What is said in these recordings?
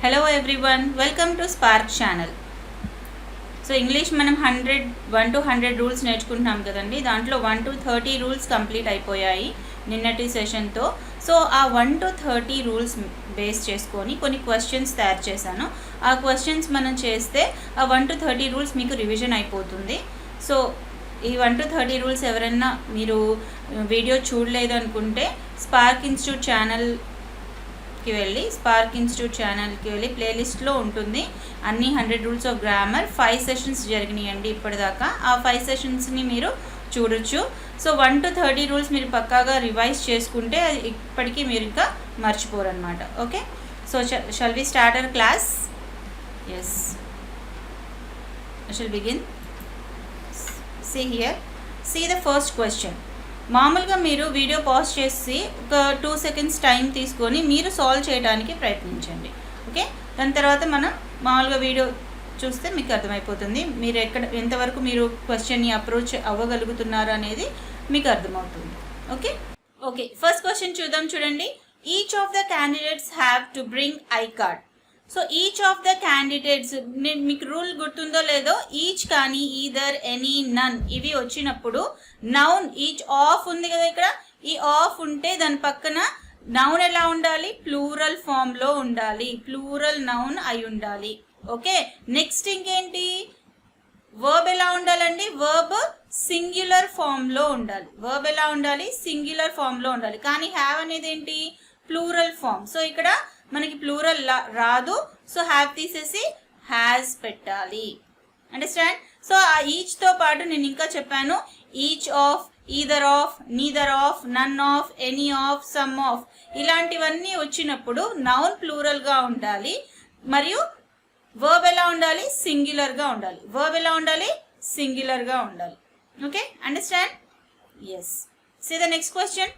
Hello everyone, welcome to Spark channel. So English మనం 1 to 100 rules నేర్చుకుంటున్నాం కదండి. దాంట్లో 1 to 30 రూల్స్ కంప్లీట్ అయిపోయాయి నిన్నటి సెషన్తో. సో ఆ 1 to 30 రూల్స్ బేస్ చేసుకొని కొన్ని క్వశ్చన్స్ తయారు చేశాను. ఆ క్వశ్చన్స్ మనం చేస్తే ఆ 1 to 30 రూల్స్ మీకు రివిజన్ అయిపోతుంది. సో ఈ 1 to 30 రూల్స్ ఎవరైనా మీరు వీడియో చూడలేదు అనుకుంటే స్పార్క్ ఇన్స్టిట్యూట్ ఛానల్కి వెళ్ళి ప్లేలిస్ట్లో ఉంటుంది. అన్ని 100 రూల్స్ ఆఫ్ గ్రామర్ 5 సెషన్స్ జరిగినాయండి ఇప్పటిదాకా. ఆ 5 సెషన్స్ని మీరు చూడొచ్చు. సో 1 to 30 రూల్స్ మీరు పక్కాగా రివైజ్ చేసుకుంటే ఇప్పటికీ మీరు ఇంకా మర్చిపోరు అనమాట. Okay, so shall we start our class? Yes, I shall begin. See here, see the first question. మామూలుగా మీరు వీడియో పాజ్ చేసి ఒక 2 seconds టైం తీసుకొని మీరు సాల్వ్ చేయడానికి ప్రయత్నించండి. ఓకే, దాని తర్వాత మనం మామూలుగా వీడియో చూస్తే మీకు అర్థమైపోతుంది మీరు ఎంతవరకు మీరు క్వశ్చన్ని అప్రోచ్ అవ్వగలుగుతున్నారు అనేది మీకు అర్థమవుతుంది. ఓకే, ఫస్ట్ క్వశ్చన్ చూడండి. Each of the candidates have to bring I card. So each of the candidates, మీకు రూల్ గుర్తుందో లేదో, ఈచ్ కానీ ఈదర్, ఎనీ, నన్ ఇవి వచ్చినప్పుడు నౌన్ ఈచ్ ఆఫ్ ఉంది కదా ఇక్కడ, ఈ ఆఫ్ ఉంటే దాని పక్కన నౌన్ ఎలా ఉండాలి? ప్లూరల్ ఫామ్లో ఉండాలి, ప్లూరల్ నౌన్ అయి ఉండాలి. ఓకే, నెక్స్ట్ ఇంకేంటి? వర్బ్ ఎలా ఉండాలండి? వర్బ్ సింగ్యులర్ ఫామ్లో ఉండాలి. వర్బ్ ఎలా ఉండాలి? సింగ్యులర్ ఫామ్లో ఉండాలి. కానీ హ్యావ్ అనేది ఏంటి? Plural form. సో ఇక్కడ మనకి ప్లూరల్ రాదు, సో హ్యావ్ తీసేసి హ్యాస్ పెట్టాలి. అండర్స్టాండ్? సో ఆ ఈచ్తో పాటు నేను ఇంకా చెప్పాను, each of, either of, neither of, none of, any of, some of ఇలాంటివన్నీ వచ్చినప్పుడు నౌన్ ప్లూరల్గా ఉండాలి. మరియు వర్బ్ ఎలా ఉండాలి? సింగ్యులర్గా ఉండాలి. వర్బ్ ఎలా ఉండాలి? సింగ్యులర్గా ఉండాలి. Okay, understand? Yes. See the next question.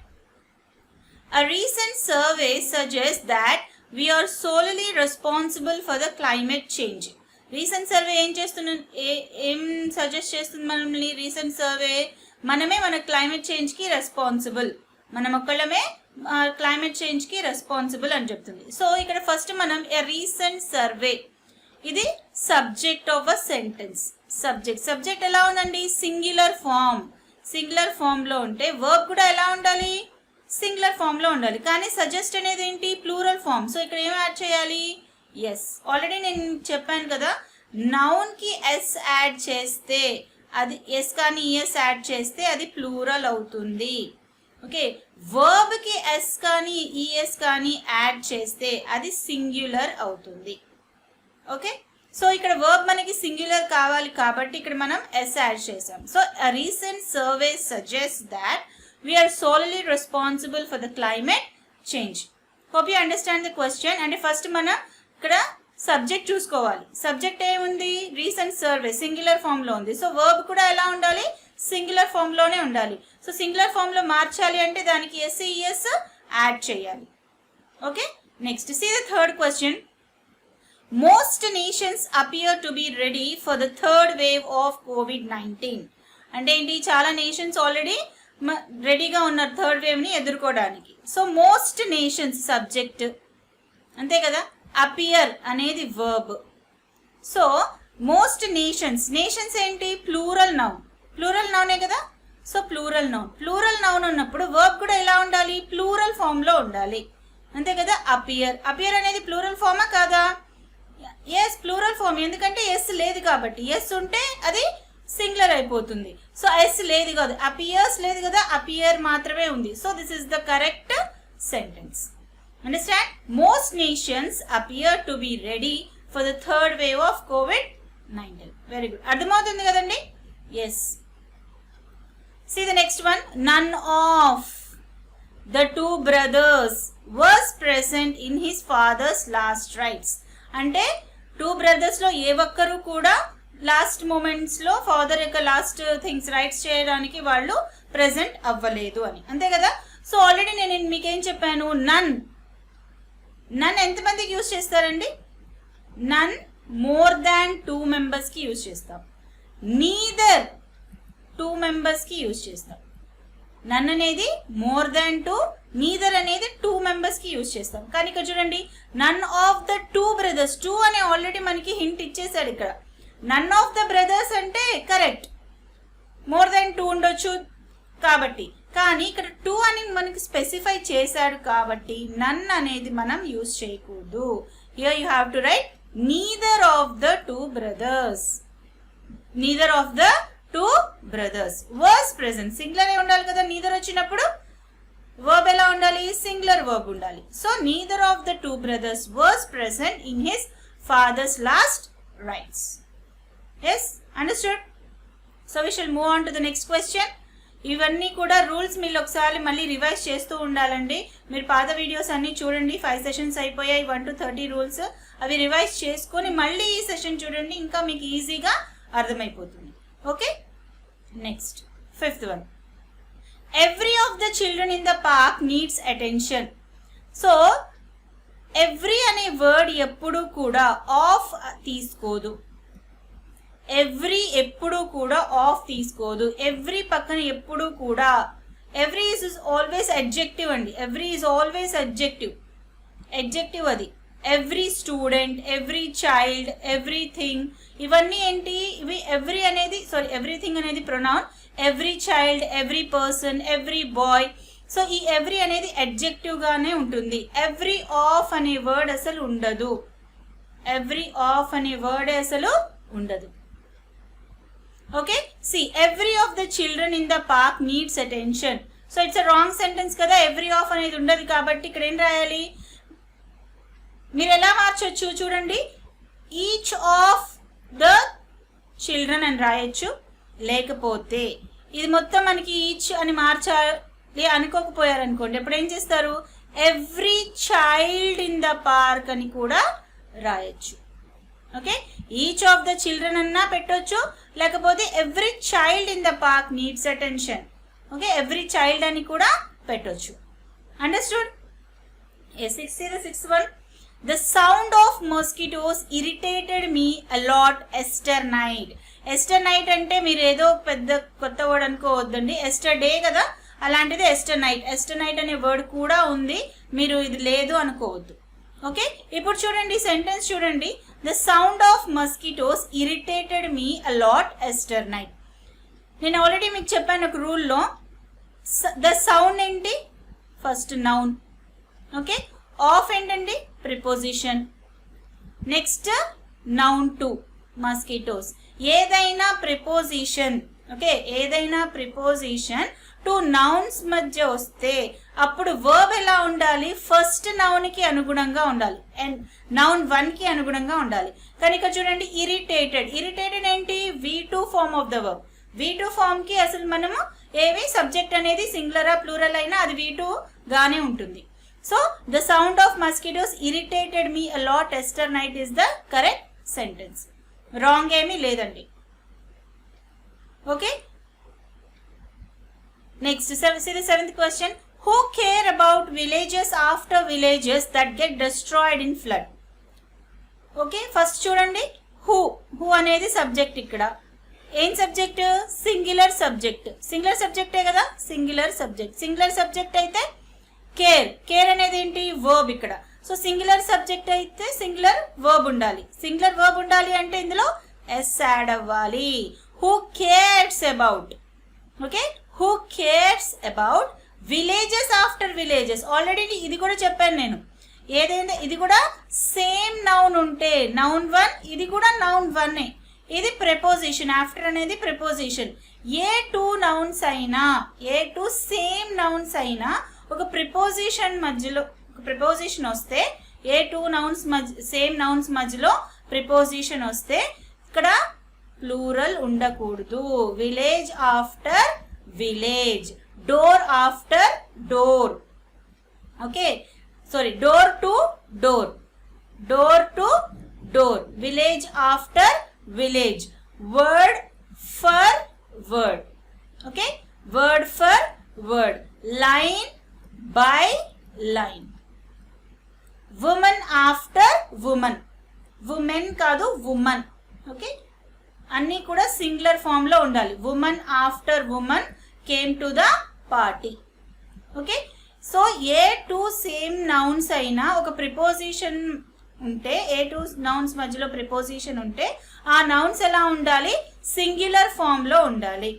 A recent survey suggests that we are solely responsible for the climate change. Recent survey ఏం సజెస్ట్ చేస్తుంది మనల్ని? రీసెంట్ సర్వే మనమే మన క్లైమేట్ చేంజ్కి రెస్పాన్సిబుల్, మనం ఒక్కళ్ళమే క్లైమేట్ చేంజ్కి రెస్పాన్సిబుల్ అని చెప్తుంది. సో ఇక్కడ ఫస్ట్ మనం ఏ రీసెంట్ సర్వే, ఇది subject of a sentence. Subject ఎలా ఉందండి? సింగ్యులర్ ఫామ్లో ఉంటే వర్బ్ కూడా ఎలా ఉండాలి? సింగులర్ ఫామ్లో ఉండాలి. కానీ సజెస్ట్ అనేది ఏంటి? Plural form. సో ఇక్కడ ఏం యాడ్ చేయాలి? ఎస్. ఆల్రెడీ నేను చెప్పాను కదా, నౌన్కి ఎస్ యాడ్ చేస్తే అది, ఎస్ కానీ ఈఎస్ యాడ్ చేస్తే అది ప్లూరల్ అవుతుంది. ఓకే, వర్బ్కి ఎస్ కానీ ఈఎస్ కానీ యాడ్ చేస్తే అది సింగ్యులర్ అవుతుంది. ఓకే, సో ఇక్కడ వర్బ్ మనకి సింగ్యులర్ కావాలి కాబట్టి ఇక్కడ మనం ఎస్ యాడ్ చేసాం. So a recent survey suggests that we are solely responsible for the climate change. Hope you understand the question. And first మనం ఇక్కడ సబ్జెక్ట్ చూసుకోవాలి. సబ్జెక్ట్ ఏముంది? రీసెంట్ సర్వే సింగులర్ ఫామ్లో ఉంది. సో వర్బ్ కూడా ఎలా ఉండాలి? సింగులర్ ఫామ్లోనే ఉండాలి. సో సింగులర్ ఫామ్లో మార్చాలి అంటే దానికి ఎస్ఈఎస్ యాడ్ చేయాలి. Okay, next see the third question. Most nations appear to be ready for the third wave of COVID-19. అంటే ఏంటి? చాలా నేషన్స్ ఆల్రెడీ రెడీగా ఉన్నారు థర్డ్ వేవ్ని ఎదుర్కోవడానికి. సో మోస్ట్ నేషన్స్ సబ్జెక్ట్, అంతే కదా. అపియర్ అనేది వర్బ్. సో మోస్ట్ నేషన్స్ ఏంటి? ప్లూరల్ నౌనే కదా. సో ప్లూరల్ నౌన్ ఉన్నప్పుడు వర్బ్ కూడా ఎలా ఉండాలి? ప్లూరల్ ఫామ్లో ఉండాలి, అంతే కదా. అపియర్ అనేది ప్లూరల్ ఫామా కాదా? Yes, plural form. ఎందుకంటే ఎస్ లేదు కాబట్టి. ఎస్ ఉంటే అది సింగులర్ అయిపోతుంది. సో ఎస్ లేదు కదా, అపియర్స్ లేదు కదా, అపియర్ మాత్రమే ఉంది. So this is the correct sentence. Understand? Most nations appear to be ready for the third wave of COVID-19. Very good, అర్థమవుతుంది కదండి. Yes. See the next one. None of the 2 brothers was present in his father's last rites. అంటే 2 brothersలో ఏ ఒక్కరు కూడా last మూమెంట్స్లో father యొక్క last things rights చేయడానికి వాళ్ళు present అవ్వలేదు అని, అంతే కదా. సో ఆల్రెడీ నేను మీకేం చెప్పాను? నన్ ఎంతమందికి యూజ్ చేస్తారండి? నన్ మోర్ దాన్ 2 members యూజ్ చేస్తాం. నీదర్ 2 members యూజ్ చేస్తాం. నన్ అనేది మోర్ దాన్ 2, నీదర్ అనేది 2 మెంబర్స్కి యూజ్ చేస్తాం. కానీ ఇక్కడ చూడండి నన్ ఆఫ్ ద 2 బ్రదర్స్, 2 అనే ఆల్రెడీ మనకి హింట్ ఇచ్చేసాడు ఇక్కడ. నన్ ఆఫ్ ద బ్రదర్స్ అంటే కరెక్ట్, మోర్ దెన్ 2 ఉండొచ్చు కాబట్టి. కానీ ఇక్కడ 2 అని మనకి స్పెసిఫై చేశాడు కాబట్టి నన్ అనేది మనం యూజ్ చేయకూడదు. Here you have to write neither of the 2 brothers. Neither of the 2 brothers. Was present singular ఉండాలి కదా, నీదర్ వచ్చినప్పుడు వర్బ్ ఎలా ఉండాలి, సింగులర్ వర్బ్ ఉండాలి. So neither of the 2 brothers was present in his father's last rites. Yes, understood? So we shall move on to the next question. ఇవన్నీ కూడా rules మీరు ఒకసారి మళ్ళీ రివైజ్ చేస్తూ ఉండాలండి. మీరు పాత వీడియోస్ అన్నీ చూడండి, 5 సెషన్స్ అయిపోయాయి, 1 to 30 రూల్స్. అవి రివైజ్ చేసుకొని మళ్ళీ ఈ సెషన్ చూడండి, ఇంకా మీకు ఈజీగా అర్థమైపోతుంది. Okay, next 5th one. Every of the children in the park needs attention. So every అనే వర్డ్ ఎప్పుడు కూడా ఆఫ్ తీసుకోదు. ఎవ్రీ ఎప్పుడు కూడా ఆఫ్ తీసుకోదు. ఎవ్రీ పక్కన ఎప్పుడు కూడా, ఎవ్రీ ఈజ్ ఆల్వేస్ అడ్జెక్టివ్ అండి. Every is always adjective, adjective అది. Every student, every child, everything, ఇవన్నీ ఏంటి, ఇవి ఎవ్రీ అనేది ఎవ్రీథింగ్ అనేది pronoun. Every child, every person, every boy. So ఈ ఎవ్రీ అనేది అడ్జెక్టివ్ గానే ఉంటుంది. ఎవ్రీ ఆఫ్ అనే వర్డ్ అసలు ఉండదు. ఎవ్రీ ఆఫ్ అనే వర్డ్ అసలు ఉండదు. Okay, see every of the children in the park needs attention. So it's a wrong sentence కదా, ఎవ్రీ ఆఫ్ అనేది ఉండదు కాబట్టి ఇక్కడ ఏం రాయాలి, మీరు ఎలా మార్చొచ్చు చూడండి, ఈచ్ ఆఫ్ ద చిల్డ్రన్ అని రాయొచ్చు. లేకపోతే ఇది మొత్తం మనకి ఈచ్ అని మార్చాలి అనుకోకపోయారనుకోండి, ఇప్పుడు ఏం చేస్తారు, every child in the park అని కూడా రాయొచ్చు. Okay, each of the children అన్నా పెట్టొచ్చు, లేకపోతే every child in the park needs attention. Okay, every child అని కూడా పెట్టొచ్చు. Understood? Yes, 6th one. The sound of mosquitoes irritated me a lot yesternight. Yesternight అంటే మీరు ఏదో పెద్ద కొత్త వర్డ్ అనుకోవద్దండి, ఎస్టర్డే కదా, అలాంటిది ఎస్టర్నైట్. ఎస్టర్నైట్ అనే వర్డ్ కూడా ఉంది, మీరు ఇది లేదు అనుకోవద్దు. ఓకే, ఇప్పుడు చూడండి సెంటెన్స్ చూడండి. The sound of mosquitoes irritated me a lot yesternight. నేను ఆల్రెడీ మీకు చెప్పాను ఒక రూల్లో, ద సౌండ్ ఏంటి, ఫస్ట్ నౌన్. ఓకే, ఆఫ్ ఏంటండి, preposition. Next noun two mosquitoes. ఏదైనా ప్రిపోజిషన్, ఓకే, ఏదైనా ప్రిపోజిషన్ టు నౌన్స్ మధ్య వస్తే అప్పుడు వర్బ్ ఎలా ఉండాలి, ఫస్ట్ నౌన్ కి అనుగుణంగా ఉండాలి అండ్ నౌన్ 1 కి అనుగుణంగా ఉండాలి. కానీ ఇక్కడ చూడండి ఇరిటేటెడ్. ఇరిటేటెడ్ ఏంటి, V2 form of the verb. V2 form కి అసలు మనము ఏవి సబ్జెక్ట్ అనేది సింగులరా ప్లూరల్ అయినా అది V2 గానే ఉంటుంది. So the sound of mosquitoes irritated me a lot yesternight is the correct sentence. Wrong ఏమీ లేదండి. Okay, next, see the 7th question. Who care about villages after villages that get destroyed in flood? Okay, first చూడండి, who అనేది subject. ఇక్కడ ఏం subject, singular subject. Singular సబ్జెక్టే కదా, singular subject. Singular subject అయితే care. Care అనేది ఏంటి, verb ఇక్కడ. So singular subject అయితే సింగులర్ వర్బ్ ఉండాలి. సింగులర్ వర్బ్ ఉండాలి అంటే ఇందులో ఎస్ యాడ్ అవ్వాలి. Who cares about? Okay, who cares about villages after villages? Already ఇది కూడా చెప్పాను నేను. ఏదైనా ఇది కూడా సేమ్ నౌన్ ఉంటే నౌన్ 1, ఇది కూడా నౌన్ 1. ఇది ప్రిపోజిషన్, ఆఫ్టర్ అనేది ప్రిపోజిషన్. ఏ 2 నౌన్స్ అయినా, ఏ 2 సేమ్ నౌన్స్ అయినా ఒక ప్రిపోజిషన్ మధ్యలో ఒక ప్రిపోజిషన్ వస్తే, ఏ 2 నౌన్స్ సేమ్ నౌన్స్ మధ్యలో ప్రిపోజిషన్ వస్తే ఇక్కడ ప్లూరల్ ఉండకూడదు. Village after village, door after door. Okay, sorry, door to door, door to door. Village after village, word for word. Okay, word for word, line by line. Women after women, women కాదు woman. Okay, అన్నీ కూడా singular form లో ఉండాలి. Women after women came to the party. Okay, so A two same nouns అయినా ఒక preposition ఉంటే, ఏ two nouns మధ్యలో ప్రిపోజిషన్ ఉంటే ఆ నౌన్స్ ఎలా ఉండాలి, సింగులర్ ఫామ్ లో ఉండాలి.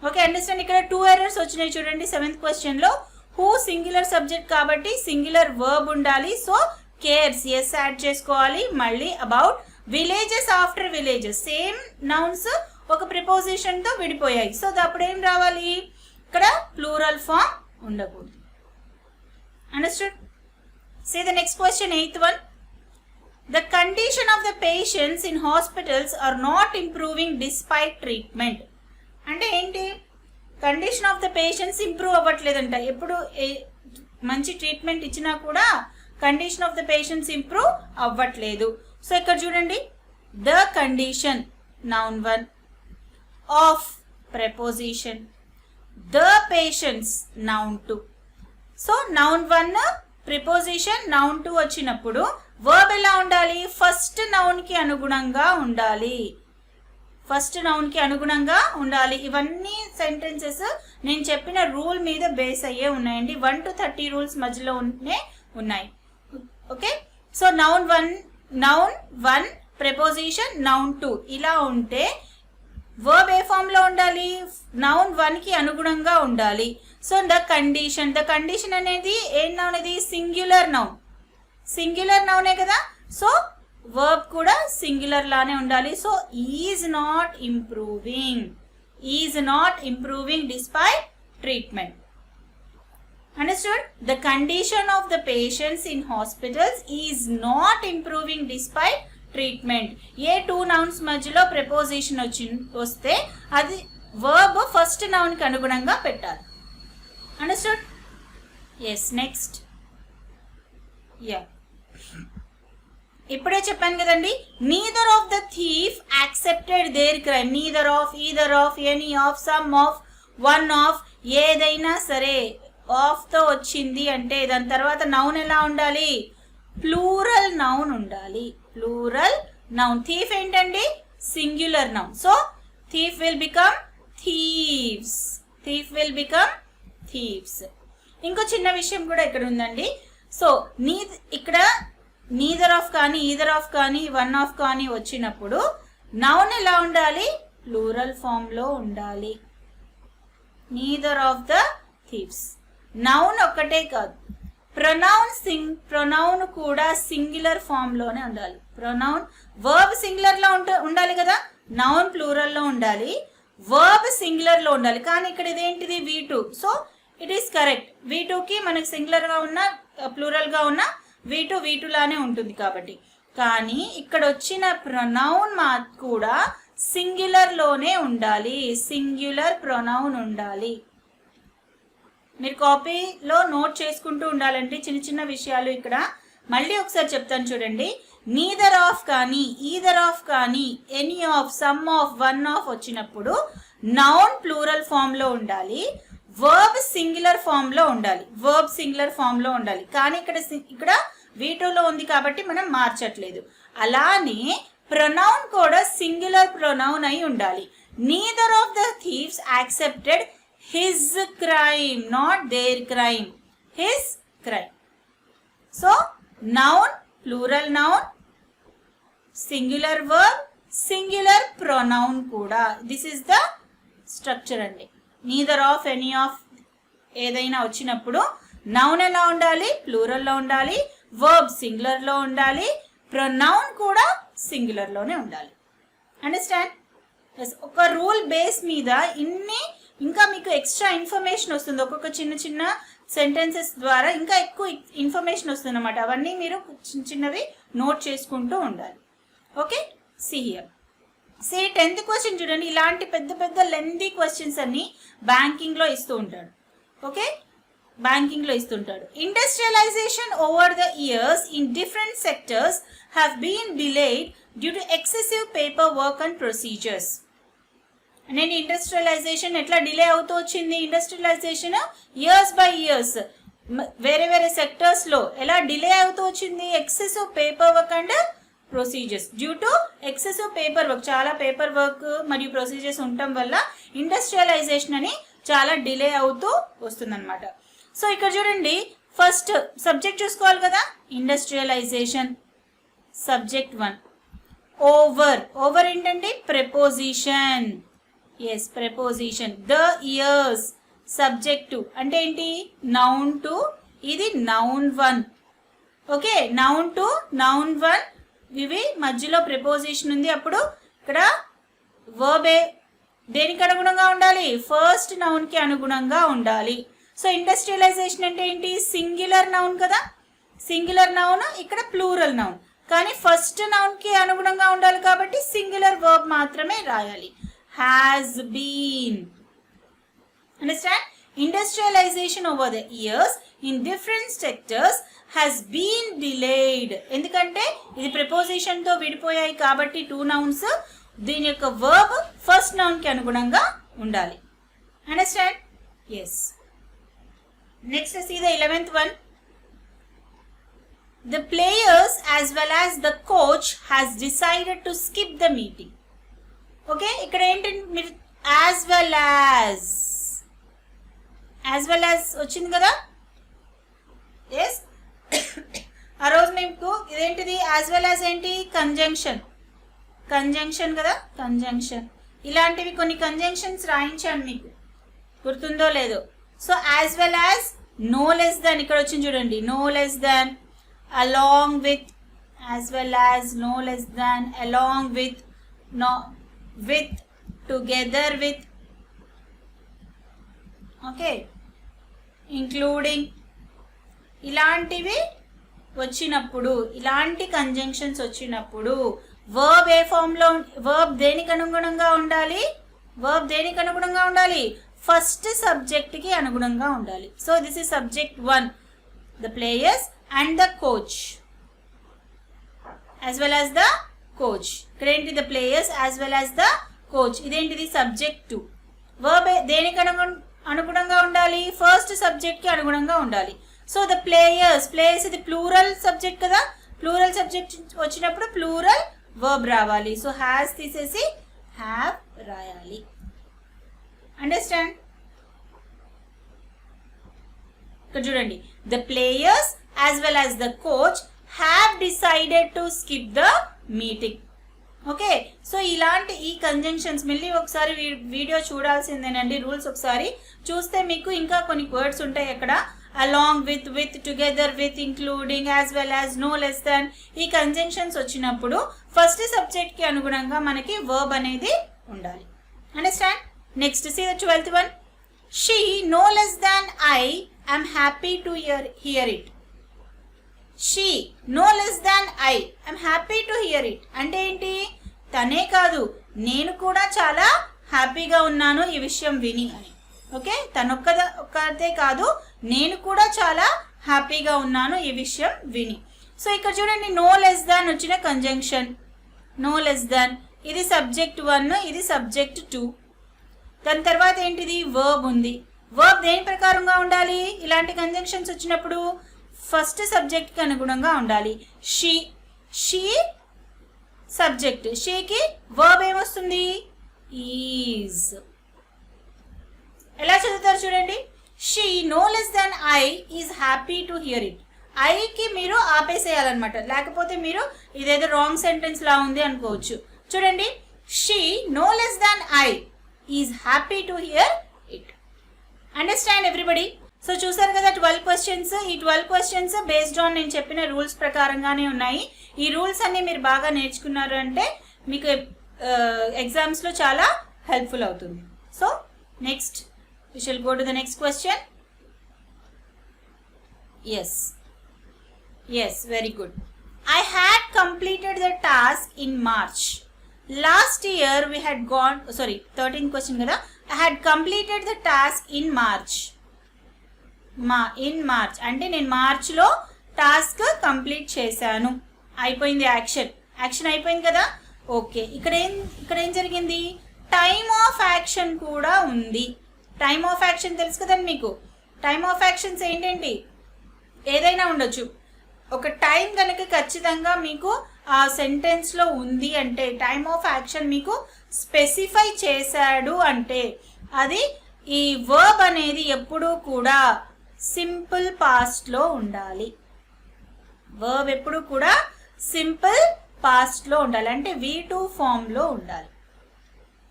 Okay, understand. ఇక్కడ 2 ఎర్రర్స్ వచ్చినాయి చూడండి 7th క్వశ్చన్ లో. హూ సింగులర్ సబ్జెక్ట్ కాబట్టి సింగులర్ వర్బ్ ఉండాలి. సో కేర్స్ ఎస్ యాడ్ చేసుకోవాలి. మళ్ళీ about villages after villages same nouns ఒక ప్రిపోజిషన్ తో విడిపోయాయి. సో అప్పుడు ఏం రావాలి, ఇక్కడ ప్లూరల్ ఫామ్ ఉండకూడదు. Understood. See the next question 8th one. The condition of the patients in hospitals are not improving despite treatment. అంటే ఏంటి, condition of the patients improve అవ్వట్లేదంట. ఎప్పుడు మంచి ట్రీట్మెంట్ ఇచ్చినా కూడా condition of the patients improve అవ్వట్లేదు. So ఇక్కడ చూడండి, the condition noun 1 of preposition, the patients noun 2. So noun 1 preposition, noun 2 వచ్చినప్పుడు వర్బ్ ఎలా ఉండాలి, ఫస్ట్ నౌన్ కి అనుగుణంగా ఉండాలి. ఫస్ట్ నౌన్ కి అనుగుణంగా ఉండాలి. ఇవన్నీ సెంటెన్సెస్ నేను చెప్పిన రూల్ మీద బేస్ అయ్యే ఉన్నాయండి. 1 to 30 రూల్స్ మధ్యలో ఉన్నాయి. Okay, so noun 1 preposition, noun 2 ఇలా ఉంటే వర్బ్ ఏ ఫామ్ లో ఉండాలి, నౌన్ 1 కి అనుగుణంగా ఉండాలి. సో ద కండిషన్ అనేది ఏం నౌన్, ఇది సింగులర్ నౌన్. సింగులర్ నౌనే కదా, సో వర్బ్ కూడా సింగులర్ లానే ఉండాలి. So is not improving despite treatment. Understood. The condition of the patients in hospitals is not improving despite treatment. A 2 nouns మధ్యలో preposition వస్తే అది వర్బ్ ఫస్ట్ నౌన్ కి అనుగుణంగా పెట్టాలి. అండర్స్టూడ్. Yes, next. యా, ఇప్పుడే చెప్పాను కదండి, neither of the thief accepted their crime. Neither of, either of, any of, some of, one of, ఏదైనా సరే ఆఫ్ తో వచ్చింది అంటే దాని తర్వాత నౌన్ ఎలా ఉండాలి, ప్లూరల్ నౌన్ ఉండాలి. Plural noun. థీఫ్ ఏంటండి, singular noun. So thief will become thieves. ఇంకో చిన్న విషయం కూడా ఇక్కడ ఉందండి. సో ఇక్కడ నీదర్ ఆఫ్ కానీ, ఈదర్ ఆఫ్ కానీ, వన్ ఆఫ్ కానీ వచ్చినప్పుడు నౌన్ ఎలా ఉండాలి, ప్లూరల్ ఫామ్ లో ఉండాలి. Neither of the thieves. Noun ఒక్కటే కాదు, ప్రొనౌన్ కూడా సింగులర్ ఫామ్ లోనే ఉండాలి. ప్రొనౌన్ వర్బ్ సింగులర్ లో ఉండాలి కదా, నౌన్ ప్లూరల్ లో ఉండాలి, వర్బ్ సింగులర్ లో ఉండాలి. కానీ ఇక్కడ ఇదేంటిది, V2. So it is correct. V2 కి మనకి సింగులర్ గా ఉన్న, ప్లూరల్ గా ఉన్న V2 లానే ఉంటుంది కాబట్టి. కానీ ఇక్కడ వచ్చిన ప్రొనౌన్ కూడా సింగులర్ లోనే ఉండాలి. సింగులర్ ప్రొనౌన్ ఉండాలి. మీరు కాపీలో నోట్ చేసుకుంటూ ఉండాలంటే చిన్న చిన్న విషయాలు. ఇక్కడ మళ్ళీ ఒకసారి చెప్తాను చూడండి. నీదర్ ఆఫ్ కానీ, ఈదర్ ఆఫ్ కానీ, any of, some of, one of వచ్చినప్పుడు నౌన్ ప్లూరల్ ఫామ్ లో ఉండాలి, వర్బ్ సింగులర్ ఫామ్ లో ఉండాలి. కానీ ఇక్కడ V2 లో ఉంది కాబట్టి మనం మార్చట్లేదు. అలానే ప్రొనౌన్ కూడా సింగులర్ ప్రొనౌన్ అయి ఉండాలి. Neither of the thieves accepted his crime, not their crime. His crime. So noun, plural noun, singular verb, singular pronoun kuda. This is the structure andi. Neither of, any of ఏదైనా వచ్చినప్పుడు noun ఎలా ఉండాలి, plural లో ఉండాలి, verb singular లో ఉండాలి, pronoun కూడా singular లోనే ఉండాలి. అండర్స్టాండ్. ఒక రూల్ బేస్ మీద ఇంకా మీకు ఎక్స్ట్రా ఇన్ఫర్మేషన్ వస్తుంది. ఒక్కొక్క చిన్న చిన్న సెంటెన్సెస్ ద్వారా ఇంకా ఎక్కువ ఇన్ఫర్మేషన్ వస్తుంది అన్నమాట. అవన్నీ మీరు చిన్న చిన్నవి నోట్ చేసుకుంటూ ఉండాలి. Okay, see here. 10th question చూడండి. ఇలాంటి పెద్ద పెద్ద లెంతీ క్వశ్చన్స్ అన్ని బ్యాంకింగ్ లో ఇస్తూ ఉంటాడు. ఓకే, బ్యాంకింగ్ లో ఇస్తుంటాడు. Industrialisation over the years in different sectors have been delayed due to excessive paper work and procedures. నేను ఇండస్ట్రియలైజేషన్ ఎట్లా డిలే అవుతూ వచ్చింది, ఇండస్ట్రియలైజేషన్ ఇయర్స్ బై ఇయర్స్ వేరే వేరే సెక్టర్స్ లో ఎలా డిలే అవుతూ వచ్చింది, excessive paper work and procedures. Due to excessive paper work, చాలా పేపర్ వర్క్ మరియు ప్రొసీజర్స్ ఉండటం వల్ల ఇండస్ట్రియలైజేషన్ అని చాలా డిలే అవుతూ వస్తుందన్నమాట. సో ఇక్కడ చూడండి, ఫస్ట్ సబ్జెక్ట్ చూసుకోవాలి కదా, ఇండస్ట్రియలైజేషన్ సబ్జెక్ట్ 1. ఓవర్ ఏంటంటే preposition. Yes, preposition. The years subject 2 అంటే ఏంటి, నౌన్ 2, ఇది నౌన్ 1. ఓకే, నౌన్ 2 నౌన్ 1 ఇవి మధ్యలో ప్రెపోజిషన్ ఉంది. అప్పుడు ఇక్కడ వర్బ్ దేనికి అనుగుణంగా ఉండాలి, ఫస్ట్ నౌన్ కి అనుగుణంగా ఉండాలి. సో ఇండస్ట్రియలైజేషన్ అంటే ఏంటి, సింగులర్ నౌన్ కదా, సింగులర్ నౌన్, ఇక్కడ ప్లూరల్ నౌన్, కానీ ఫస్ట్ నౌన్ కి అనుగుణంగా ఉండాలి కాబట్టి సింగులర్ వర్బ్ మాత్రమే రాయాలి. Has been. Understand? Industrialisation over the years in different sectors has been delayed. ఎందుకంటే ఇది ప్రిపోజిషన్ తో విడిపోయాయి కాబట్టి 2 నౌన్స్, దీని యొక్క వర్బ్ ఫస్ట్ నౌన్ కి అనుగుణంగా ఉండాలి. Understand? Yes. Next see the 11th one. The players as well as the coach has decided to skip the meeting. Okay, ఇక్కడ ఏంటి, మీరు యాజ్ వెల్ యాజ్ వచ్చింది కదా. ఎస్, ఆ రోజు మీకు ఇదేంటిది, యాజ్ వెల్ యాజ్ ఏంటి, కంజంక్షన్ కదా, కంజంక్షన్. ఇలాంటివి కొన్ని కంజంక్షన్స్ రాయించాను మీకు, గుర్తుందో లేదో. So as well as, no less than, ఇక్కడ వచ్చింది చూడండి, no less than, along with, as well as, no less than, along with, no with, together with, okay, including. ఇలాంటివి వచ్చినప్పుడు, ఇలాంటి కంజంక్షన్స్ వచ్చినప్పుడు వర్బ్ ఏ ఫామ్ లో, వర్బ్ దేనికి అనుగుణంగా ఉండాలి, వర్బ్ దేనికి అనుగుణంగా ఉండాలి, ఫస్ట్ సబ్జెక్ట్ కి అనుగుణంగా ఉండాలి. So this is subject 1, the players and the coach, as well as the coach. ఇక్కడ ఏంటి, the players as well as the coach. ఇదేంటిది, సబ్జెక్ట్ 2. వర్బ్ దేనికి అనుగుణంగా ఉండాలి, ఫస్ట్ సబ్జెక్ట్ కి అనుగుణంగా ఉండాలి. సో ద ప్లేయర్స్ ఇది ప్లూరల్ సబ్జెక్ట్ కదా, ప్లూరల్ సబ్జెక్ట్ వచ్చినప్పుడు ప్లూరల్ వర్బ్ రావాలి. సో హ్యాస్ తీసేసి హ్యావ్ రాయాలి. అండర్స్టాండ్? ఇక్కడ చూడండి, the players as well as the coach have decided to skip the meeting. Okay, so ఇలాంటి ఈ కంజంక్షన్స్ మళ్ళీ ఒకసారి వీడియో చూడాల్సిందేనండి. రూల్స్ ఒకసారి చూస్తే మీకు ఇంకా కొన్ని వర్డ్స్ ఉంటాయి అక్కడ, along with, together with, including, as well as, no less than. ఈ కంజంక్షన్స్ వచ్చినప్పుడు ఫస్ట్ సబ్జెక్ట్ కి అనుగుణంగా మనకి వర్బ్ అనేది ఉండాలి. Understand? Next see the 12th one. She, no less than I, am happy to hear it. She, no less than I, am happy to hear it. అంటే ఏంటి, తనే కాదు నేను కూడా చాలా హ్యాపీగా ఉన్నాను ఈ విషయం విని అని. ఓకే, తనొక్కదే కాదు, నేను కూడా చాలా హ్యాపీగా ఉన్నాను ఈ విషయం విని. సో ఇక్కడ చూడండి, నో లెస్ దాన్ వచ్చిన కంజంక్షన్, నో లెస్ దాన్, ఇది సబ్జెక్ట్ 1, ఇది సబ్జెక్ట్ 2. దాని తర్వాత ఏంటిది, వర్బ్ ఉంది. వర్బ్ దేని ప్రకారంగా ఉండాలి, ఇలాంటి కంజంక్షన్స్ వచ్చినప్పుడు ఫస్ట్ సబ్జెక్ట్ కి అనుగుణంగా ఉండాలి. షీ సబ్జెక్ట్, షీకి వర్బ్ ఏమొస్తుంది, ఈజ్. ఎలా చదువుతారు చూడండి, she no less than I is happy to hear it. ఐకి మీరు ఆపేసేయాలన్నమాట, లేకపోతే మీరు ఇదేదో రాంగ్ సెంటెన్స్ లా ఉంది అనుకోవచ్చు. చూడండి, she no less than I is happy to hear it. Understand everybody? So చూసారు కదా 12 క్వశ్చన్స్. ఈ 12 క్వశ్చన్స్ బేస్డ్ ఆన్ నేను చెప్పిన రూల్స్ ప్రకారంగానే ఉన్నాయి. ఈ రూల్స్ అన్ని మీరు బాగా నేర్చుకున్నారు అంటే మీకు ఎగ్జామ్స్లో చాలా హెల్ప్ఫుల్ అవుతుంది. So next we shall go to the next question. Yes, very good. I had completed the task in March. Last year we had gone, 13th question kada. I had completed the task in March. In March అంటే నేను మార్చ్లో task complete చేశాను. అయిపోయింది, action అయిపోయింది కదా. Okay, ఇక్కడ ఏం జరిగింది, టైమ్ ఆఫ్ యాక్షన్ కూడా ఉంది. టైమ్ ఆఫ్ యాక్షన్ తెలుసు కదండి మీకు. టైమ్ ఆఫ్ యాక్షన్స్ ఏంటండి, ఏదైనా ఉండొచ్చు. ఒక టైం కనుక ఖచ్చితంగా మీకు ఆ సెంటెన్స్లో ఉంది అంటే, టైమ్ ఆఫ్ యాక్షన్ మీకు స్పెసిఫై చేశాడు అంటే, అది ఈ వర్బ్ అనేది ఎప్పుడూ కూడా సింపుల్ పాస్ట్లో ఉండాలి. వర్బ్ ఎప్పుడు కూడా సింపుల్ పాస్ట్లో ఉండాలి, అంటే V2 ఫామ్లో ఉండాలి.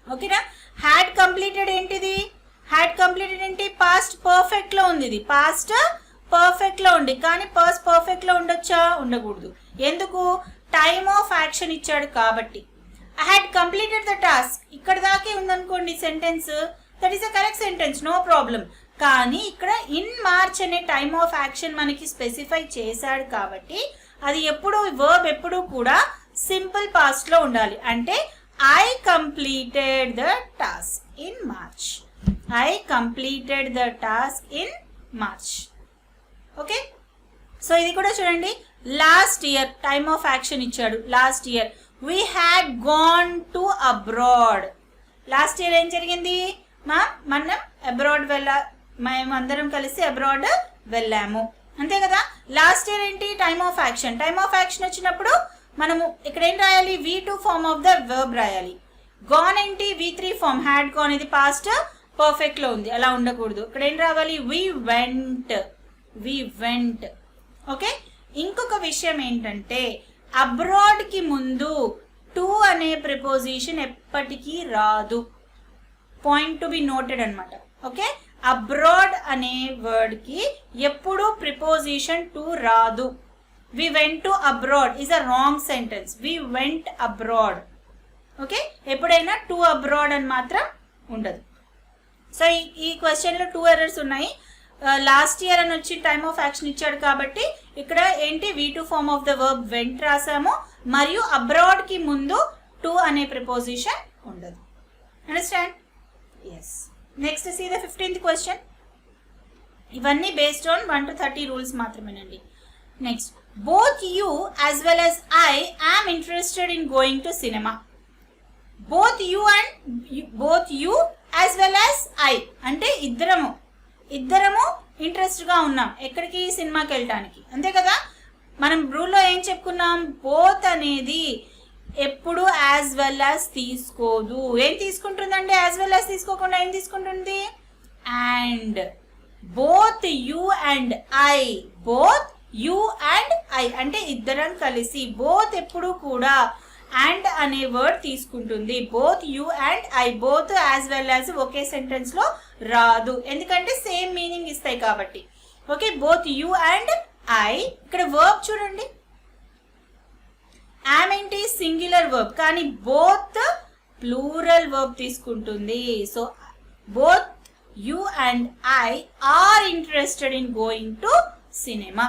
ఓకేనా? హ్యాడ్ కంప్లీటెడ్ ఏంటిది? హ్యాడ్ కంప్లీటెడ్ ఏంటి? పాస్ట్ పర్ఫెక్ట్లో ఉంది. ఇది పాస్ట్ పర్ఫెక్ట్లో ఉంది, కానీ పాస్ట్ పర్ఫెక్ట్లో ఉండొచ్చా? ఉండకూడదు. ఎందుకు? టైమ్ ఆఫ్ యాక్షన్ ఇచ్చాడు కాబట్టి. I had completed the task ఇక్కడ దాకే ఉందనుకోండి sentence, that is a correct sentence, no problem. కానీ ఇక్కడ ఇన్ మార్చ్ అనే టైమ్ ఆఫ్ యాక్షన్ మనకి స్పెసిఫై చేశాడు కాబట్టి అది ఎప్పుడు వర్బ్ ఎప్పుడు కూడా సింపుల్ పాస్ట్ లో ఉండాలి. అంటే I completed the task in March. I completed the task in March. Okay, so ఇది కూడా చూడండి. Last year time of action ఇచ్చాడు. Last year we had gone to abroad. Last year ఏం జరిగింది? మనం అబ్రాడ్ మేమందరం కలిసి అబ్రాడ్ వెళ్ళాము, అంతే కదా. లాస్ట్ ఇయర్ ఏంటి? Time of action. Time of action వచ్చినప్పుడు మనము ఇక్కడ ఏం రాయాలి? V2 form of the verb రాయాలి. గాన్ ఏంటి? V3 form. హ్యాడ్ గాన్ ఇది పాస్ట్ పర్ఫెక్ట్ లో ఉంది, అలా ఉండకూడదు. ఇక్కడ ఏం రావాలి? We went. ఓకే, ఇంకొక విషయం ఏంటంటే అబ్రాడ్ కి ముందు టు అనే ప్రిపోజిషన్ ఎప్పటికీ రాదు. పాయింట్ టు బి నోటెడ్ అనమాట. ఓకే, అబ్రాడ్ అనే వర్డ్ కి ఎప్పుడు ప్రిపోజిషన్ టు రాదు. We went to abroad is a wrong sentence. We went abroad. Okay, ఎప్పుడైనా టు అబ్రాడ్ అని మాత్రం ఉండదు. సో ఈ క్వశ్చన్ లో 2 ఎర్రర్స్ ఉన్నాయి. లాస్ట్ ఇయర్ అని వచ్చి టైమ్ ఆఫ్ యాక్షన్ ఇచ్చాడు కాబట్టి ఇక్కడ ఏంటి? V2 form of the verb went రాసాము, మరియు అబ్రాడ్ కి ముందు టు అనే ప్రిపోజిషన్ ఉండదు. Understand? Yes. Next see the 15th question. ఇవన్నీ బేస్డ్ ఆన్ 1 to 30 రూల్స్ మాత్రమేనండి. Next, both you as well as I am interested in going to cinema. Both you as well as I అంటే ఇద్దరము interest గా ఉన్నాం ఎక్కడికి? సినిమాకి వెళ్ళటానికి, అంతే కదా. మనం రూల్లో ఏం చెప్పుకున్నాం? బోత్ అనేది ఎప్పుడు యాజ్ వెల్ యాజ్ తీసుకోదు. ఏం తీసుకుంటుందండి? యాజ్ వెల్ యాజ్ తీసుకోకుండా ఏం తీసుకుంటుంది? And. Both you and I. Both you and I అంటే ఇద్దరం కలిసి. బోత్ ఎప్పుడు కూడా అండ్ అనే వర్డ్ తీసుకుంటుంది. Both you and I, both as well as ఒకే సెంటెన్స్ లో రాదు, ఎందుకంటే సేమ్ మీనింగ్ ఇస్తాయి కాబట్టి. Okay, both you and I. ఇక్కడ వర్బ్ చూడండి, యామ్ ఏంటి? సింగులర్ వర్బ్, కానీ బోత్ ప్లూరల్ వర్బ్ తీసుకుంటుంది. So both you and I are interested in going to cinema.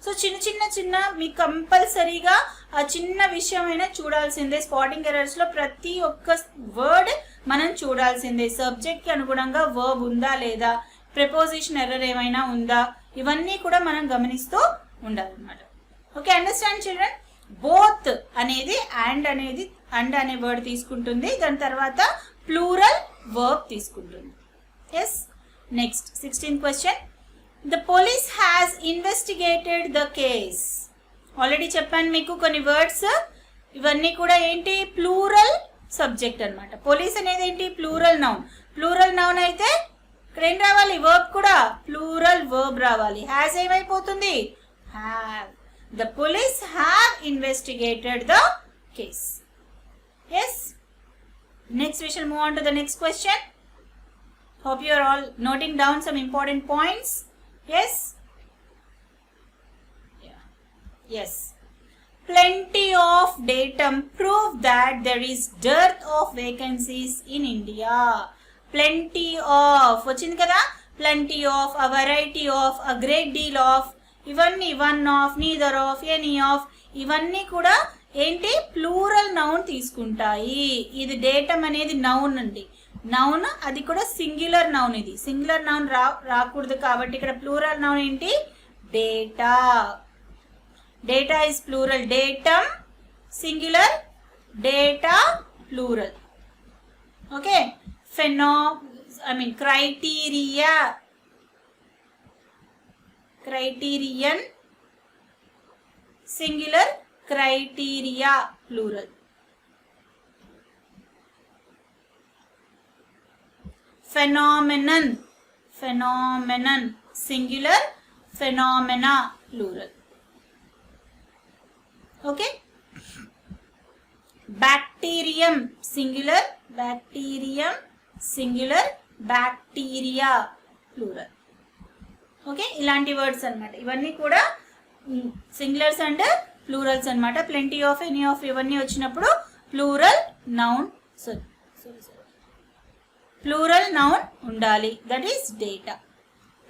సో చిన్న మీకు కంపల్సరీగా ఆ చిన్న విషయమైనా చూడాల్సిందే. స్పాటింగ్ ఎర్రర్స్ లో ప్రతి ఒక్క వర్డ్ మనం చూడాల్సిందే. సబ్జెక్ట్ కి అనుగుణంగా వర్బ్ ఉందా లేదా, ప్రిపోజిషన్ ఎర్రర్ ఏమైనా ఉందా, ఇవన్నీ కూడా మనం గమనిస్తూ ఉండాలన్నమాట. Okay, understand children? బోత్ అనేది అండ్ అనే వర్డ్ తీసుకుంటుంది, దాని తర్వాత ప్లూరల్ వర్బ్ తీసుకుంటుంది. ఎస్. నెక్స్ట్ 16th క్వశ్చన్. The police has investigated the case. Already చెప్పాను మీకు కొన్ని వర్డ్స్, ఇవన్నీ కూడా ఏంటి? ప్లూరల్ సబ్జెక్ట్ అన్నమాట. పోలీస్ అనేది ఏంటి? Plural noun. ప్లూరల్ నౌన్ అయితే ఇక్కడ ఏం రావాలి? వర్బ్ కూడా ప్లూరల్ వర్బ్ రావాలి. హ్యాస్ ఏమైపోతుంది? Have. The police have investigated the case. Yes. Next we shall move on to the next question. Hope you are all noting down some important points. Yes. Yeah. Yes. Plenty of datum prove that there is dearth of vacancies in India. Plenty of వచ్చింది కదా? Plenty of, a variety of, a great deal of, ఇవన్నీ one of, neither of, any of, ఇవన్నీ కూడా ఏంటి? Plural noun తీసుకుంటాయి. ఇది datum అనేది noun అండి. నౌన్ అది కూడా సింగులర్ నౌన్. ఇది సింగులర్ నౌన్ రాకూడదు కాబట్టి ఇక్కడ ప్లూరల్ నౌన్ ఏంటి? Data. Data is plural. Datum singular, data plural. Okay. Criteria, criterion singular, criteria plural. Phenomenon, phenomenon singular, phenomena plural. Okay, bacterium singular, bacterium singular, bacteria plural. Okay, ఇలాంటి words అన్నమాట. ఇవన్నీ కూడా singulars and plurals అన్నమాట. Plenty of, any of ఇవన్నీ వచ్చినప్పుడు plural noun, plural noun ఉండాలి. That is data.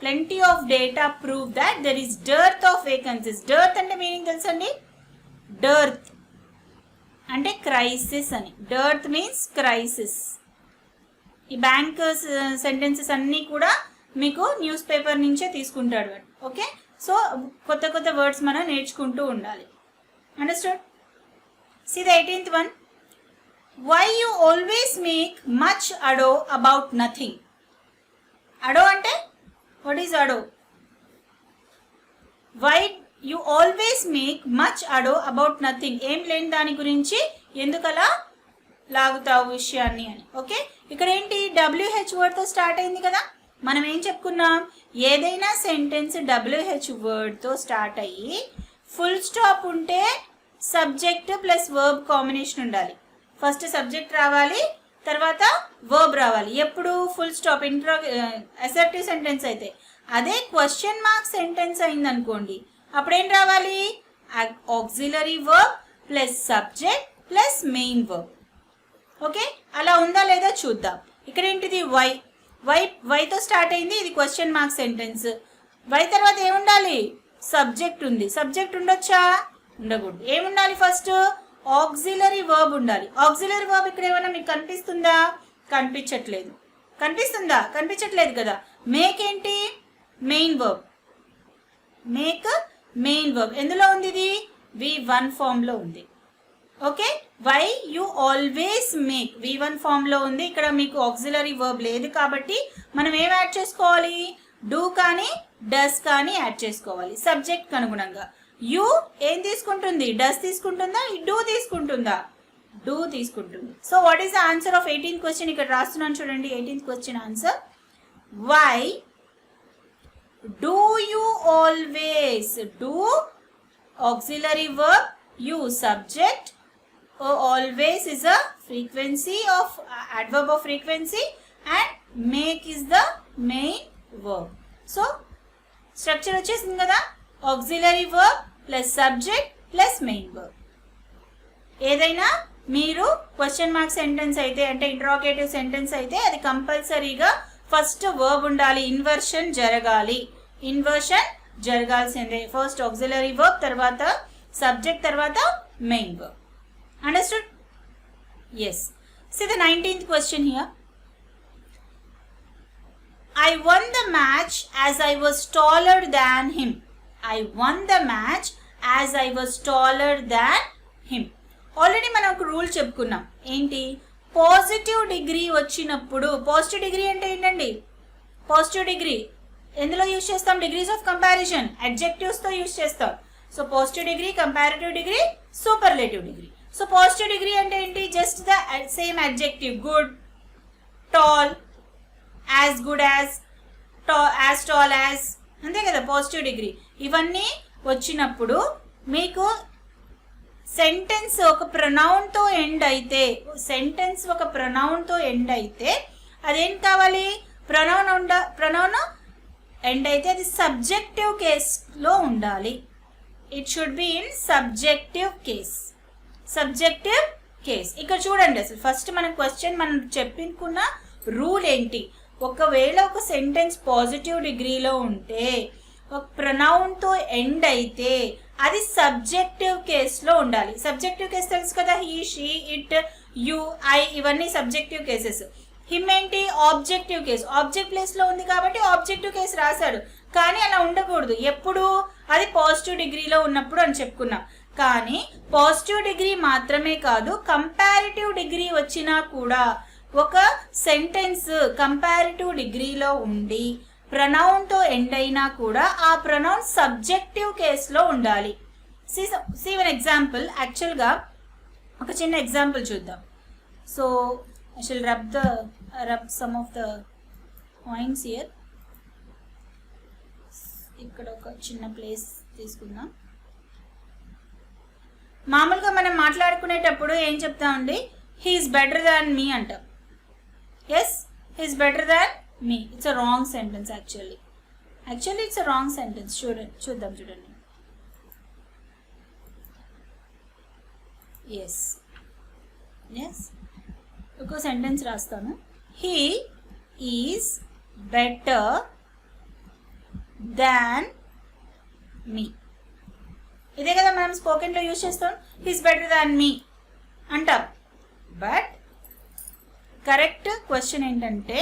Plenty of data prove that there is dearth of vacancies. Dearth అంటే meaning తెలుసండి? డెర్త్ అంటే క్రైసిస్ అని. Dearth means crisis. ఈ bank sentences అన్నీ కూడా మీకు న్యూస్ పేపర్ నుంచే తీసుకుంటాడు. ఓకే, సో కొత్త కొత్త వర్డ్స్ మనం నేర్చుకుంటూ ఉండాలి. Understood? See the 18th one. Why you always make much ado about nothing? Ado ante what is ado? Why you always make much ado about nothing? ఏం లేని దాని గురించి ఎందుకలా లాగుతావు విషయాన్ని అని. ఓకే, ఇక్కడ ఏంటి? WH వర్డ్తో స్టార్ట్ అయింది కదా. మనం ఏం చెప్పుకున్నాం? ఏదైనా సెంటెన్స్ WH వర్డ్తో స్టార్ట్ అయ్యి ఫుల్ స్టాప్ ఉంటే సబ్జెక్ట్ ప్లస్ వర్బ్ కాంబినేషన్ ఉండాలి. ఫస్ట్ సబ్జెక్ట్ రావాలి, తర్వాత వర్బ్ రావాలి. ఎప్పుడు? Full stop. అసర్టివ్ సెంటెన్స్ అయితే. అదే క్వశ్చన్ మార్క్ సెంటెన్స్ అయింది అనుకోండి, అప్పుడేం రావాలి? Auxiliary verb plus subject plus main verb. Okay, అలా ఉందా లేదా చూద్దాం. ఇక్కడ ఏంటిది? వైతో స్టార్ట్ అయింది. ఇది క్వశ్చన్ మార్క్ సెంటెన్స్. వై తర్వాత ఏముండాలి? సబ్జెక్ట్ ఉంది. సబ్జెక్ట్ ఉండొచ్చా? ఉండకూడదు. ఏముండాలి? ఫస్ట్ ఆక్సిలరీ వర్బ్ ఉండాలి. ఆక్సిలరీ వర్బ్ ఇక్కడ ఏమైనా మీకు కనిపిస్తుందా? కనిపించట్లేదు. కనిపిస్తుందా? కనిపించట్లేదు కదా. మేక్ ఏంటి? Main verb. Make main verb ఎందులో ఉంది? ఇది V1 ఫామ్లో ఉంది. Okay, why you always make V1 ఫామ్లో ఉంది. ఇక్కడ మీకు ఆక్సిలరీ వర్బ్ లేదు కాబట్టి మనం ఏం యాడ్ చేసుకోవాలి? డూ కానీ డస్ కానీ యాడ్ చేసుకోవాలి సబ్జెక్ట్ అనుగుణంగా. యూ ఏం తీసుకుంటుంది? డస్ తీసుకుంటుందా? డూ తీసుకుంటుందా? డూ తీసుకుంటుంది. So what is the answer of 18th question? ఇక్కడ రాస్తున్నాను చూడండి. 18th question answer, why do you always? Do auxiliary verb, you subject, always is a frequency of adverb of frequency, and make is the main verb. So structure వచ్చేసింది కదా. auxiliary verb plus subject plus main verb. ఏదైనా మీరు question mark sentence అయితే అంటే interrogative sentence అయితే అది కంపల్సరీగా first verb ఉండాలి. ఇన్వర్షన్ జరగాలి. ఇన్వర్షన్ జరగాల్సిందే. ఫస్ట్ ఆక్సిలరీ వర్బ్, తర్వాత సబ్జెక్ట్, తర్వాత main verb. Understood? Yes. See the 19th question here. I won the match as I was taller than him. I won the match as I was taller than him. Already మనం ఒక rule చెప్పుకున్నాం. ఏంటి? Positive degree వచ్చినప్పుడు, positive degree అంటే ఏంటండి? Positive degree ఎందులో use చేస్తాం? Degrees of comparison, అడ్జెక్టివ్స్తో use చేస్తాం. So positive degree, comparative degree, superlative degree. So positive degree అంటే ఏంటి? Just the same adjective. Good, tall, as good as, as tall as, అంతే కదా positive degree. ఇవన్నీ వచ్చినప్పుడు మీకు సెంటెన్స్ ఒక ప్రొనౌన్తో ఎండ్ అయితే, సెంటెన్స్ ఒక ప్రొనౌన్తో ఎండ్ అయితే అదేం కావాలి? ప్రొనౌన్ ఎండ్ అయితే అది సబ్జెక్టివ్ కేస్లో ఉండాలి. It should be in subjective case. Subjective case. ఇక్కడ చూడండి, అసలు ఫస్ట్ మనం చెప్పుకున్న రూల్ ఏంటి? ఒకవేళ ఒక సెంటెన్స్ పాజిటివ్ డిగ్రీలో ఉంటే, ఒక ప్రొనౌన్తో ఎండ్ అయితే అది సబ్జెక్టివ్ కేస్లో ఉండాలి. సబ్జెక్టివ్ కేస్ తెలుసు కదా. He, she, it, you, I, ఇవన్నీ సబ్జెక్టివ్ కేసెస్. హిమ్ ఏంటి? Objective case. ఆబ్జెక్ట్ ప్లేస్లో ఉంది కాబట్టి ఆబ్జెక్టివ్ కేస్ రాశాడు. కానీ అలా ఉండకూడదు. ఎప్పుడు? అది పాజిటివ్ డిగ్రీలో ఉన్నప్పుడు అని చెప్పుకున్నాం. కానీ పాజిటివ్ డిగ్రీ మాత్రమే కాదు, కంపారిటివ్ డిగ్రీ వచ్చినా కూడా ఒక సెంటెన్స్ కంపారిటివ్ డిగ్రీలో ఉండి ప్రొనౌన్తో ఎండ్ అయినా కూడా ఆ ప్రొనౌన్ సబ్జెక్టివ్ కేస్లో ఉండాలి. See one example. యాక్చువల్గా ఒక చిన్న ఎగ్జాంపుల్ చూద్దాం. So I shall rub some of the points here. ఇక్కడ ఒక చిన్న ప్లేస్ తీసుకుందాం. మామూలుగా మనం మాట్లాడుకునేటప్పుడు ఏం చెప్తామండి, హీఈస్ బెటర్ దాన్ మీ అంటాం. Yes, he's better than me. It's a wrong sentence. Actually it's a wrong sentence. చూడండి. ఎస్ ఒక సెంటెన్స్ రాస్తాను. He is better than me. ఇదే కదా మనం స్పోకెన్లో యూజ్ చేస్తాం. హీస్ బెటర్ దాన్ మీ అంటాం. బట్ కరెక్ట్ క్వశ్చన్ ఏంటంటే,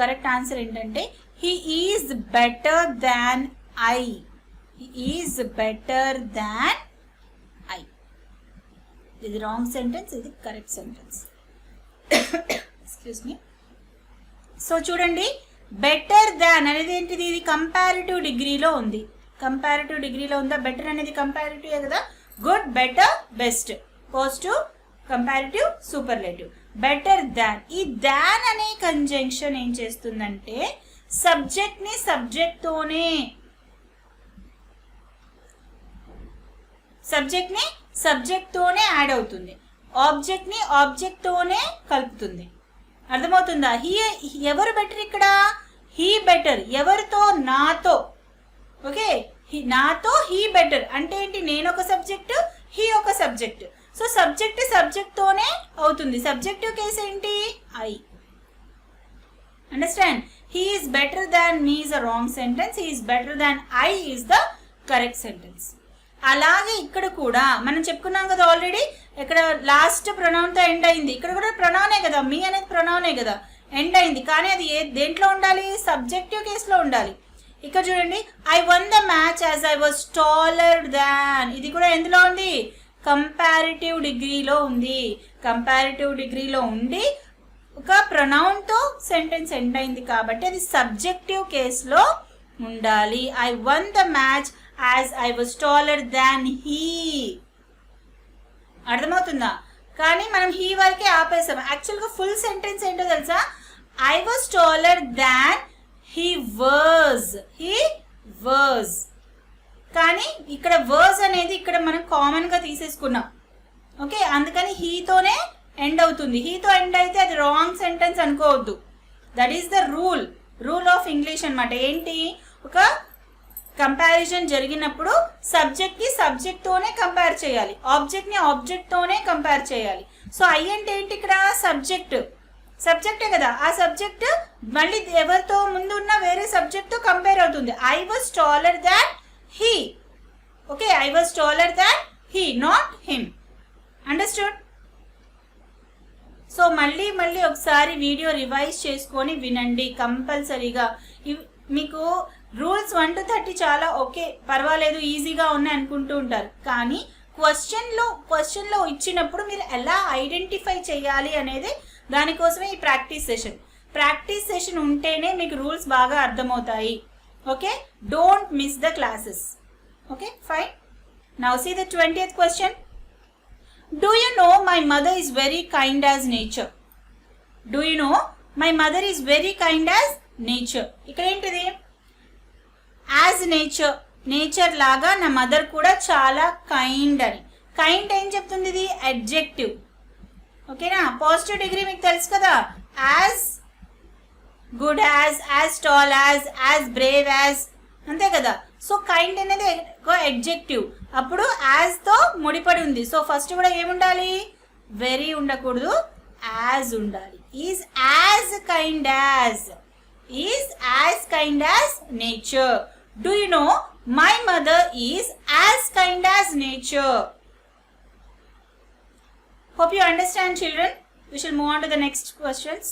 కరెక్ట్ ఆన్సర్ ఏంటంటే he is better than I. Is better than I. ఇది రాంగ్ సెంటెన్స్, ఇది correct sentence. Excuse me. So చూడండి, బెటర్ దాన్ అనేది ఏంటిది, ఇది కంపారిటివ్ డిగ్రీలో ఉంది. కంపారిటివ్ డిగ్రీలో ఉందా? బెటర్ అనేది కంపారిటివ్ కదా. Good, better, best, positive, comparative, superlative. Better than. ఈ దాన్ అనే కంజంక్షన్ ఏం చేస్తుందంటే సబ్జెక్ట్ని సబ్జెక్ట్తోనే యాడ్ అవుతుంది. ఆబ్జెక్ట్ని ఆబ్జెక్ట్తోనే కలుపుతుంది. అర్థమవుతుందా? ఎవరు బెటర్ ఇక్కడ? He better. ఎవరితో? నాతో. ఓకే, నాతో హీ బెటర్ అంటే ఏంటి? నేను ఒక సబ్జెక్ట్, హీ ఒక సబ్జెక్ట్. సో సబ్జెక్ట్తోనే అవుతుంది. సబ్జెక్టివ్ కేసు ఏంటి? I. Understand? He is better than me is a wrong sentence. He is better than I is the correct sentence. అలాగే ఇక్కడ కూడా మనం చెప్పుకున్నాం కదా ఆల్రెడీ. ఇక్కడ లాస్ట్ ప్రొనౌన్తో ఎండ్ అయింది. ఇక్కడ కూడా ప్రొనౌనే కదా, మీ అనేది ప్రొనౌనే కదా, ఎండ్ అయింది. కానీ అది దేంట్లో ఉండాలి? సబ్జెక్టివ్ కేసులో ఉండాలి. ఇక్కడ చూడండి, I one the match as I was taller than. ఇది కూడా ఎందులో ఉంది? కంపారిటివ్ డిగ్రీలో ఉంది. కంపారిటివ్ డిగ్రీలో ఉండి ఒక ప్రొనౌన్తో సెంటెన్స్ ఎండ్ అయింది కాబట్టి అది సబ్జెక్టివ్ కేసులో ఉండాలి. I one the match as I was taller than he. అర్థమవుతుందా? కానీ మనం హీ వరకే ఆపేసాం. యాక్చువల్గా ఫుల్ సెంటెన్స్ ఏంటో తెలుసా? I was taller than he was. కానీ ఇక్కడ వర్స్ అనేది ఇక్కడ మనం కామన్గా తీసేసుకున్నాం. ఓకే, అందుకని హీతోనే ఎండ్ అవుతుంది. హీతో ఎండ్ అయితే అది రాంగ్ సెంటెన్స్ అనుకోవద్దు. That is the rule of English అనమాట. ఏంటి? ఒక కంపారిజన్ జరిగినప్పుడు సబ్జెక్ట్కి సబ్జెక్ట్తోనే కంపేర్ చేయాలి, ఆబ్జెక్ట్ని ఆబ్జెక్ట్తోనే కంపేర్ చేయాలి. సో ఐ అంటే ఏంటి? ఇక్కడ సబ్జెక్టే కదా. ఆ సబ్జెక్ట్ మళ్ళీ ఎవరితో ముందు ఉన్న వేరే సబ్జెక్ట్తో కంపేర్ అవుతుంది. I was taller than he. Okay, I was taller than he, not him. Understood? So మళ్ళీ ఒకసారి వీడియో రివైజ్ చేసుకొని వినండి కంపల్సరీగా. మీకు రూల్స్ 1 to 30 చాలా ఓకే, పర్వాలేదు, ఈజీగా ఉన్నాయి అనుకుంటూ ఉంటారు. కానీ క్వశ్చన్లో ఇచ్చినప్పుడు మీరు ఎలా ఐడెంటిఫై చేయాలి అనేది దానికోసమే ఈ ప్రాక్టీస్ సెషన్ ఉంటేనే మీకు రూల్స్ బాగా అర్థమవుతాయి. Okay, don't miss the classes. Okay, fine. Now see the 20th question. Do you know my mother is very kind as nature? Do you know my mother is very kind as nature? ఇక్కడ ఏంటిది? As nature లాగా నా mother కూడా చాలా kind అని. Kind ఏం చెప్తుంది? ఇది అడ్జెక్టివ్. ఓకేనా? పాజిటివ్ డిగ్రీ మీకు తెలుసు కదా. As good as tall as Brave as, అంతే కదా. సో కైండ్ అనేది ఒక అడ్జెక్టివ్. అప్పుడు యాజ్తో ముడిపడి ఉంది. సో ఫస్ట్ కూడా ఏముండాలి? వెరీ ఉండకూడదు, యాజ్ ఉండాలి. Is as kind as nature. Do you know my mother is as kind as nature? Hope you understand, children. We shall move on to the next questions.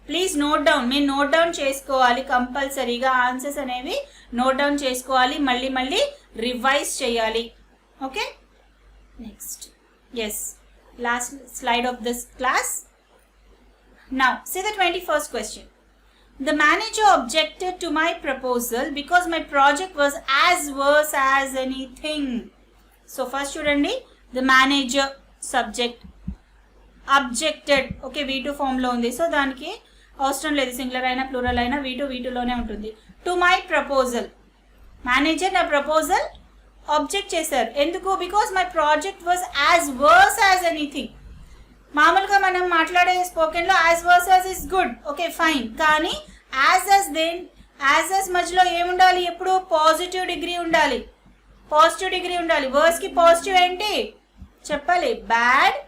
Please note down. మీరు note down చేసుకోవాలి కంపల్సరీగా. Answers అనేవి note down చేసుకోవాలి, మళ్ళీ revise చేయాలి. Okay, next. Yes, last slide of this class. Now see the 21st question. The manager objected to my proposal because my project was as worse as anything. So first చూడండి, the manager subject objected. Okay, V2 form లో ఉంది. So దానికి అవసరం లేదు, singular అయినా plural అయినా V2లోనే ఉంటుంది. టు మై ప్రపోజల్, మేనేజర్ నా ప్రపోజల్ ఆబ్జెక్ట్ చేశారు. ఎందుకు? Because my project was as worse as anything. మామూలుగా మనం మాట్లాడే స్పోకెన్లో as worse as is good, okay fine. కానీ యాజ్ మధ్యలో ఏముండాలి? ఎప్పుడు పాజిటివ్ డిగ్రీ ఉండాలి, పాజిటివ్ డిగ్రీ ఉండాలి. వర్స్కి పాజిటివ్ ఏంటి చెప్పాలి? బ్యాడ్,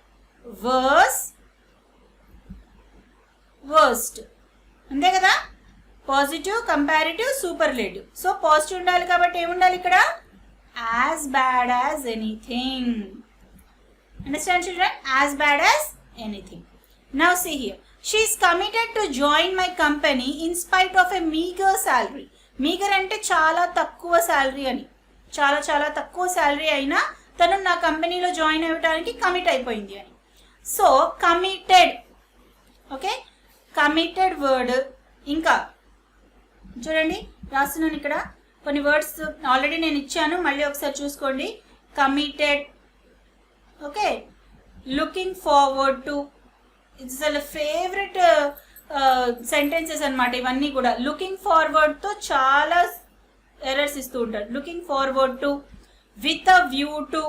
వర్స్, వర్స్ట్, అంతే కదా? Positive, comparative, superlative. So positive ఉండాలి కాబట్టి ఏముండాలి ఇక్కడ? As bad as anything. Understand children? As bad as anything. Now see here. She is committed to join my company in spite of a meager salary. Meager అంటే చాలా తక్కువ salary అని. చాలా తక్కువ శాలరీ అయినా తను నా కంపెనీలో జాయిన్ అవ్వడానికి కమిట్ అయిపోయింది అని. So committed, okay, committed word. ఇంకా చూడండి రాస్తున్నాను ఇక్కడ కొన్ని వర్డ్స్ ఆల్రెడీ నేను ఇచ్చాను, మళ్ళీ ఒకసారి చూసుకోండి. Committed, okay, looking forward to, it's favourite sentences అనమాట ఇవన్నీ కూడా. లుకింగ్ ఫార్వర్డ్తో చాలా ఎర్రర్స్ ఇస్తూ ఉంటారు. Looking forward to, with a view to,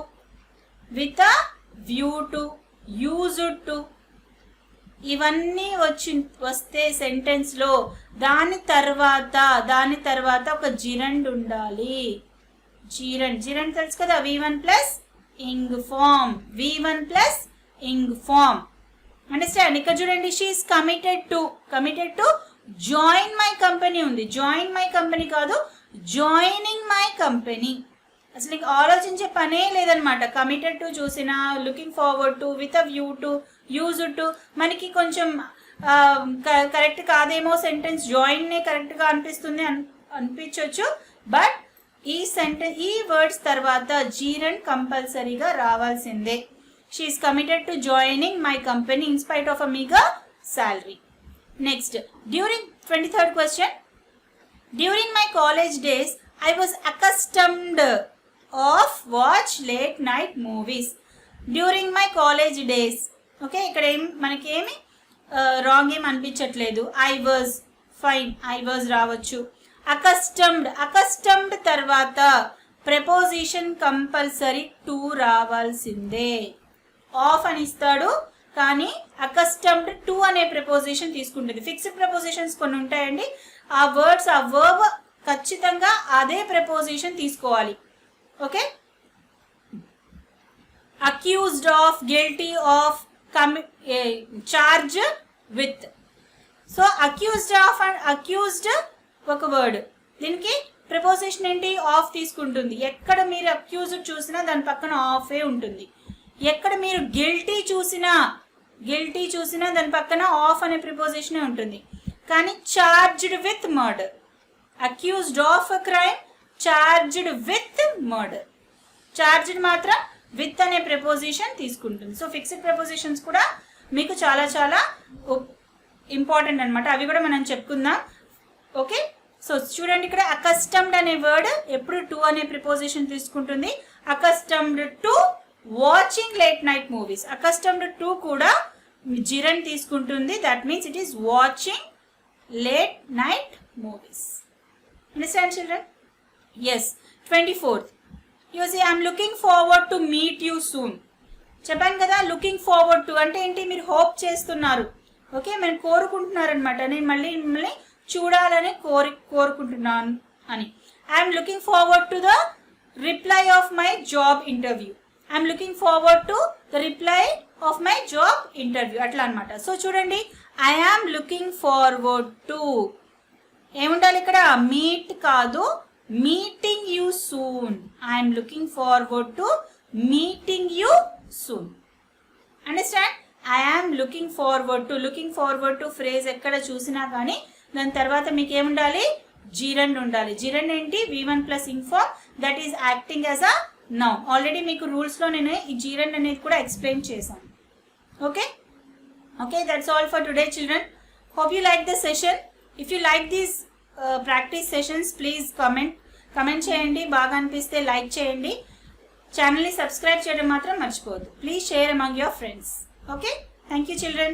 with a view to, used to, ఇవన్నీ వస్తే సెంటెన్స్లో దాని తర్వాత ఒక జిరండ్ ఉండాలి. జిరండ్ తెలుసు కదా, V1 plus ing form, V1 plus ing form. Understand? ఇక్కడ చూడండి, she is committed to join my company ఉంది. జాయిన్ మై కంపెనీ కాదు, జాయినింగ్ మై కంపెనీ. అసలు ఇంక ఆలోచించే పనే లేదనమాట. కమిటెడ్ టు చూసినా, looking forward to, with a view to, used to, మనకి కొంచెం కరెక్ట్ కాదేమో సెంటెన్స్, జాయిన్నే కరెక్ట్గా అనిపించవచ్చు. బట్ ఈ వర్డ్స్ తర్వాత జీరన్ కంపల్సరీగా రావాల్సిందే. She is committed to joining my company in spite of a meagre salary. Next, during 23rd question, during my college days I was accustomed of watch late night movies. During my college days, okay, ఇక్కడ మనకి ఏమి wrong ఏం అనిపించట్లేదు. I was fine, I was రావచ్చు. Accustomed తర్వాత preposition compulsory to రావాల్సిందే. Of అని ఇస్తాడు కానీ అకస్టమ్డ్ టు అనే ప్రెపోజిషన్ తీసుకుంటుంది. ఫిక్స్డ్ ప్రెపోజిషన్స్ కొన్ని ఉంటాయండి, ఆ వర్డ్స్ ఆ వర్బ్ ఖచ్చితంగా అదే ప్రెపోజిషన్ తీసుకోవాలి. Okay, accused of, guilty of, charge with. So accused of and accused ఒక వర్డ్, దీనికి ప్రిపోజిషన్ ఏంటి? ఆఫ్ తీసుకుంటుంది. ఎక్కడ మీరు అక్యూజ్డ్ చూసినా దాని పక్కన ఆఫే ఉంటుంది. ఎక్కడ మీరు గిల్టీ చూసినా దాని పక్కన ఆఫ్ అనే ప్రిపోజిషనే ఉంటుంది. కానీ charged with murder, accused of a crime, charged with murder. Charged మాత్రం విత్ అనే ప్రిపోజిషన్ తీసుకుంటుంది. సో ఫిక్స్డ్ ప్రిపోజిషన్స్ కూడా మీకు చాలా చాలా ఇంపార్టెంట్ అనమాట, అవి కూడా మనం చెప్పుకుందాం. ఓకే, సో చూడండి ఇక్కడ అకస్టమ్డ్ అనే వర్డ్ ఎప్పుడు టు అనే ప్రిపోజిషన్ తీసుకుంటుంది. Accustomed to watching late night movies, accustomed to కూడా జిరన్ తీసుకుంటుంది. That means it is watching late night movies. Understand children? Yes. 24th, you see I'm looking forward to meet you soon. చెప్పాను కదా, looking forward to అంటే ఏంటి? మీరు hope చేస్తున్నారు, okay, మీరు కోరుకుంటున్నారు అనమాట. నేను మళ్ళీ మిమ్మల్ని చూడాలని కోరుకుంటున్నాను అని. I'm looking forward to the reply of my job interview. I'm looking forward to the reply of my job interview, అట్లా అనమాట. సో చూడండి, ఐఆమ్ లుకింగ్ ఫార్వర్డ్ టు ఏముండాలి ఇక్కడ? మీట్ కాదు, meeting you soon. I'm looking forward to meeting you soon. Understand? I am looking forward to phrase ఎక్కడ చూసినా కానీ దాని తర్వాత మీకు ఏముండాలి? జీరన్ ఉండాలి. జీరన్ ఏంటి? V1 plus inform, that is acting as a noun. Already మీకు రూల్స్లో నేను ఈ జీరన్ అనేది కూడా ఎక్స్ప్లెయిన్ చేశాను. Okay, that's all for today, children. Hope you like the session. If you like these practice sessions, please comment చేయండి. బాగా అనిపిస్తే లైక్ చేయండి. ఛానల్ని సబ్స్క్రైబ్ చేయడం మాత్రం మర్చిపోవద్దు. Please share among your friends. Okay, thank you, children.